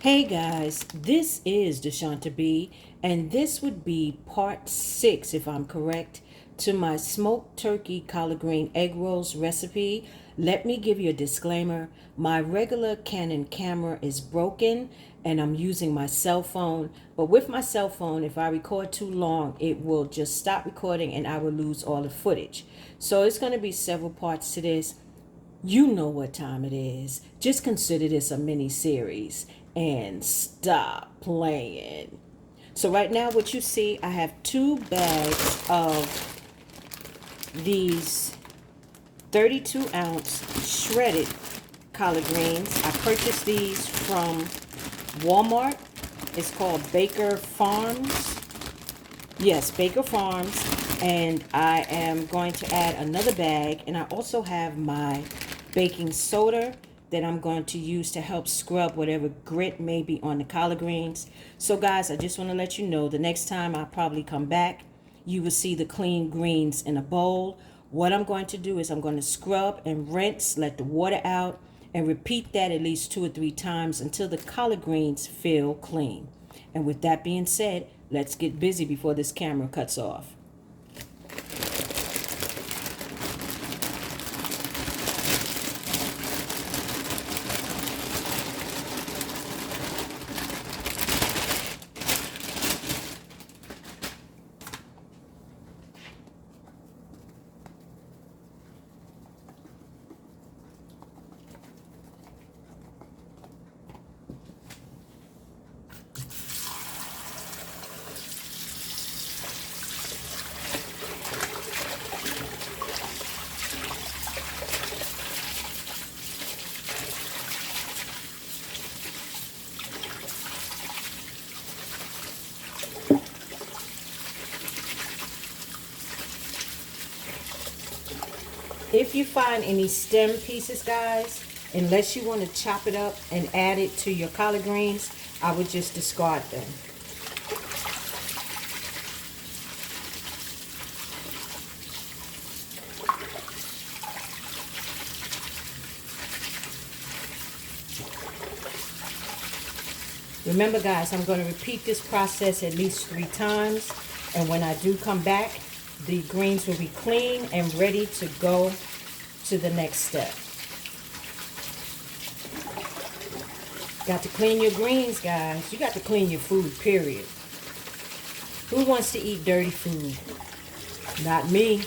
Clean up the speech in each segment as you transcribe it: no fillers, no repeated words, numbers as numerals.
Hey guys, this is DeSHANTA B, and this would be part 6, if I'm correct, to my smoked turkey collard green egg rolls recipe. Let me give you a disclaimer. My regular Canon camera is broken and I'm using my cell phone. But with my cell phone, if I record too long, it will just stop recording and I will lose all the footage. So it's going to be several parts to this. You know what time it is. Just consider this a mini series and stop playing. So right now what you see, I have 2 bags of these 32-ounce shredded collard greens. I purchased these from Walmart. It's called Baker Farms. Yes, Baker Farms. And I am going to add another bag, and I also have my baking soda that I'm going to use to help scrub whatever grit may be on the collard greens. So guys, I just want to let you know the next time I probably come back, you will see the clean greens in a bowl. What I'm going to do is I'm going to scrub and rinse, let the water out, and repeat that at least 2 or 3 times until the collard greens feel clean. And with that being said, let's get busy before this camera cuts off. If you find any stem pieces, guys, unless you want to chop it up and add it to your collard greens, I would just discard them. Remember, guys, I'm going to repeat this process at least 3 times. And when I do come back, the greens will be clean and ready to go to the next step. Got to clean your greens, guys. You got to clean your food, period. Who wants to eat dirty food? Not me.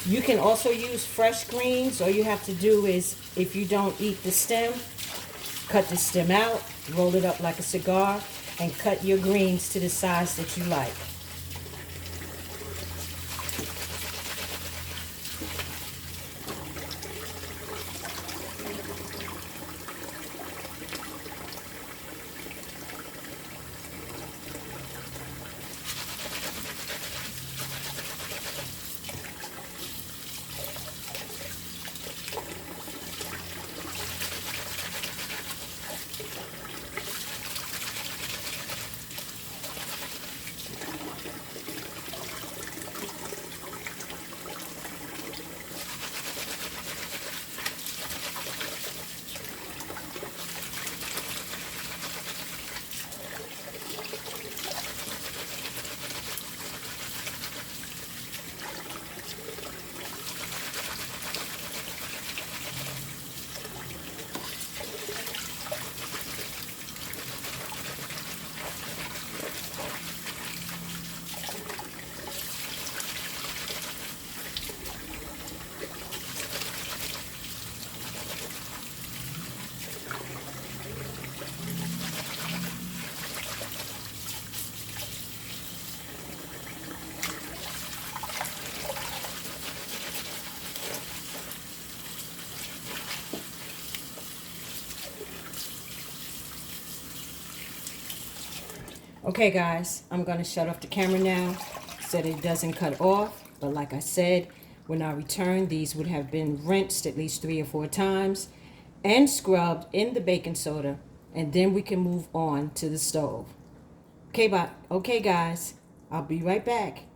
You can also use fresh greens. All you have to do is, if you don't eat the stem, cut the stem out, roll it up like a cigar, and cut your greens to the size that you like. Okay, guys, I'm going to shut off the camera now so that it doesn't cut off. But like I said, when I return, these would have been rinsed at least 3 or 4 times and scrubbed in the baking soda, and then we can move on to the stove. Okay, guys, I'll be right back.